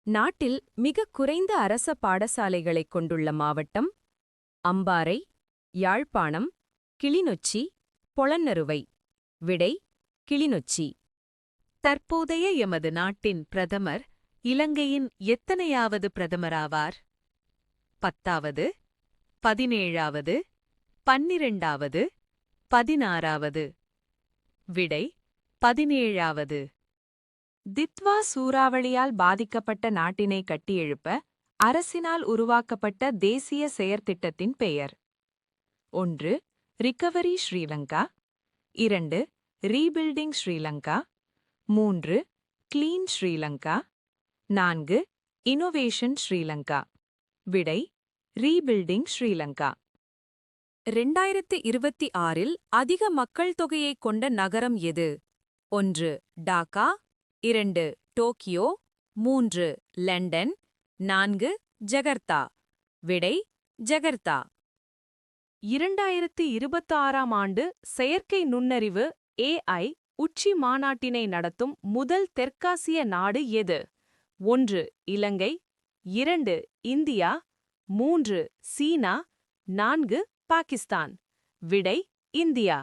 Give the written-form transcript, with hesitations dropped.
நாட்டில் மிகக் குறைந்த அரச பாடசாலைகளைக் கொண்டுள்ள மாவட்டம் அம்பாறை, யாழ்ப்பாணம், கிளிநொச்சி, பொலன்னறுவை. விடை கிளிநொச்சி. தற்போதைய எமது நாட்டின் பிரதமர் இலங்கையின் எத்தனையாவது பிரதமராவார்? 10வது, 17வது, 12வது, 16வது? விடை 17வது. தித்வா சூறாவளியால் பாதிக்கப்பட்ட நாட்டினை கட்டியெழுப்ப அரசினால் உருவாக்கப்பட்ட தேசிய செயற்திட்டத்தின் பெயர். 1. Recovery Sri Lanka. 2. Rebuilding Sri Lanka. 3. Clean Sri Lanka. 4. Innovation Sri Lanka. விடை ரீபில்டிங் ஸ்ரீலங்கா. 2026இல் அதிக மக்கள் தொகையைக் கொண்ட நகரம் எது? 1. டாக்கா. 2. டோக்கியோ. 3. லண்டன். 4. ஜகர்த்தா. விடை ஜகர்த்தா. 2026ஆம் ஆண்டு செயற்கை நுண்ணறிவு AI உச்சி மாநாட்டினை நடத்தும் முதல் தெற்காசிய நாடு எது? 1. இலங்கை. 2. இந்தியா. 3. சீனா. 4. பாகிஸ்தான். விடை இந்தியா.